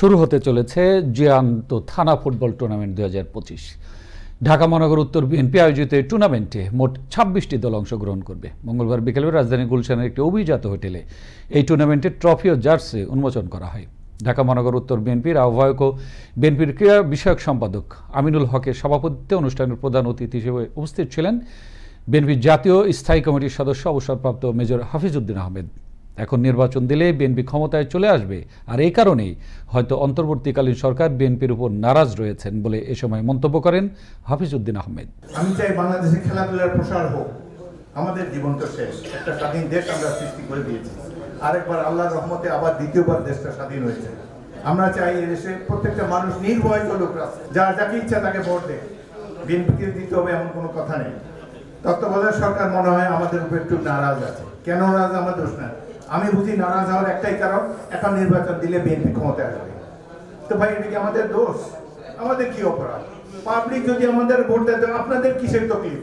শুরু হতে চলেছে জিয়ান্ত থানা ফুটবল টুর্নামেন্ট 2025। ঢাকা মহানগর উত্তর বিএনপি আয়োজিত এই টুর্নামেন্টে মোট 26টি দল অংশগ্রহণ করবে। মঙ্গলবার বিকেলে রাজধানী গুলশানের একটি অভিজাত হোটেলে এই টুর্নামেন্টের ট্রফি ও জার্সি উন্মোচন করা হয়। ঢাকা মহানগর উত্তর বিএনপির আহ্বায়ক ও বিএনপির ক্রীড়া বিষয়ক সম্পাদক আমিনুল হকের সভাপতিত্বে অনুষ্ঠানের প্রধান অতিথি হিসেবে উপস্থিত ছিলেন বিএনপির জাতীয় স্থায়ী কমিটির সদস্য অবসরপ্রাপ্ত মেজর হাফিজউদ্দিন আহমেদ। এখন নির্বাচন দিলে বিএনপি ক্ষমতায় চলে আসবে, আর এই কারণেই হয়তো অন্তর্বর্তীকালীন সরকার বিএনপির উপর নারাজ রয়েছেন বলে এ সময় মন্তব্য করেন হাফিজউদ্দিন আহমেদ। আমি চাই বাংলাদেশে খেলাধুলার প্রসার হোক। আমাদের জীবন তো শেষ, একটা স্বাধীন দেশ আমরা সৃষ্টি করে দিয়েছি, আরেকবার আল্লাহর রহমতে আবার দ্বিতীয়বার দেশটা স্বাধীন হয়েছে। আমরা চাই এদেশে প্রত্যেকটা মানুষ নির্ভয় চলুক, যার যাকে ইচ্ছা তাকে ভোট দেয়, বিএনপিকে দিতে হবে এমন কোনো কথা নেই। তত্ত্বাবধায়ক সরকার মনে হয় আমাদের উপর একটু নারাজ আছে। কেন নারাজ আমার দোষ না, আমি বুঝি নারাজ হওয়ার একটাই কারণ, এখন নির্বাচন দিলে বিএনপি ক্ষমতায় আসবে। তো ভাই, এটা কি আমাদের দোষ? আমাদের কি অপরাধ? পাবলিক যদি আমাদের ভোট দেয়, আপনাদের কিসের তকলিফ?